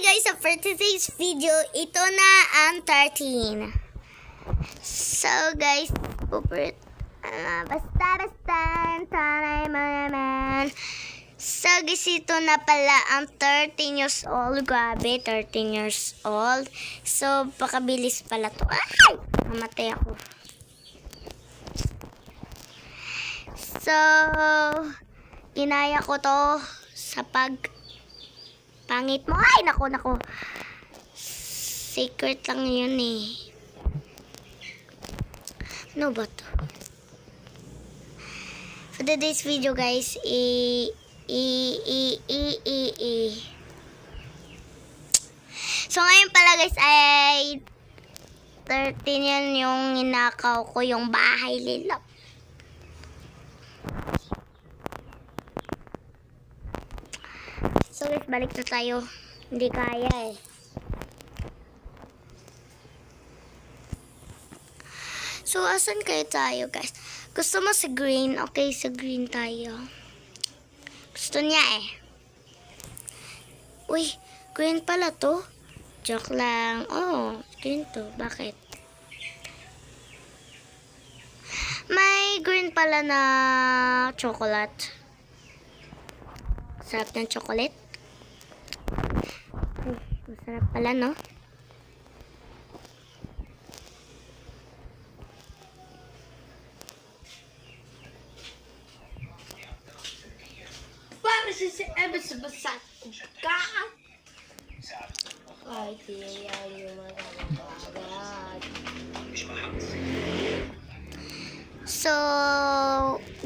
guys, so for today's video, ito na ang 13. So guys, basta, tanay mo naman. So guys, ito na pala ang 13 years old. Grabe, 13 years old. So, pakabilis pala to. Ay! Mamatay ako. So, ginaya ko to sa pangit mo. Ay, nako. Secret lang yun eh. Ano ba to? For today's video guys, So ngayon pala guys ay 13 yan yung ninakaw ko yung bahay nila. So guys, balik na tayo. Hindi kaya eh. So asan kayo tayo guys? Gusto mo sa green? Okay, sa green tayo. Gusto niya eh. Uy, green pala to. Joke lang. Oh, green to. Bakit? May green pala na chocolate. Sarap ng chocolate. Ay, masarap pala, no? Para si Ebe sa basat ka. Ay, tiyan yung mga bagay. So,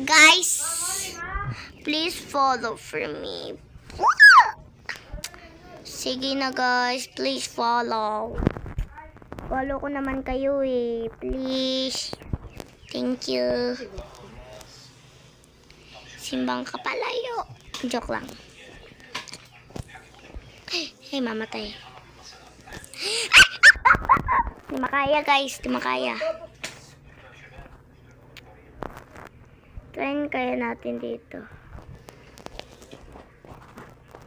guys, please follow for me. Sige na guys, please follow. Follow ko naman kayo eh. Please. Thank you. Simbang kapalayo. Joke lang. Ay, mamatay. Di makaya guys, di makaya. Try kaya natin dito.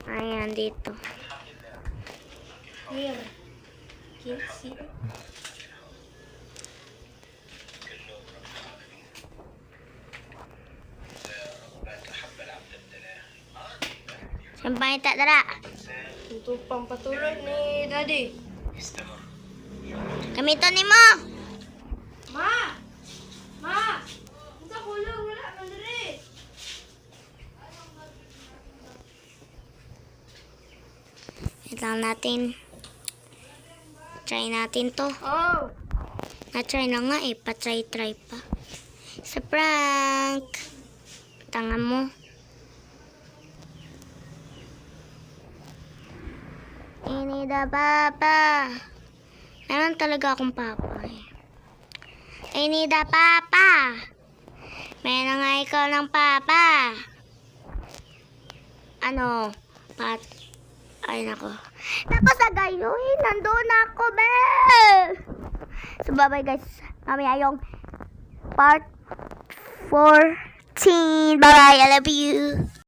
Ayan, dito. Here. Can't see. Sampay tak dara. Ito pang patulog ni Daddy. Kamito ni mo. Ma! Ma! Ito kulong, wala ka dali. Wait lang natin. Try natin to. Oh! Na-try na nga eh. Pa-try pa. Sa prank. Tanga mo. Ini da papa. Meron talaga akong papa eh. Ini da papa. Meron nga ikaw ng papa. Ano? Ay nako. Tapos sa gayon, nandun ako, be. So bye bye guys. Mamaya yung part 14. Bye bye. I love you.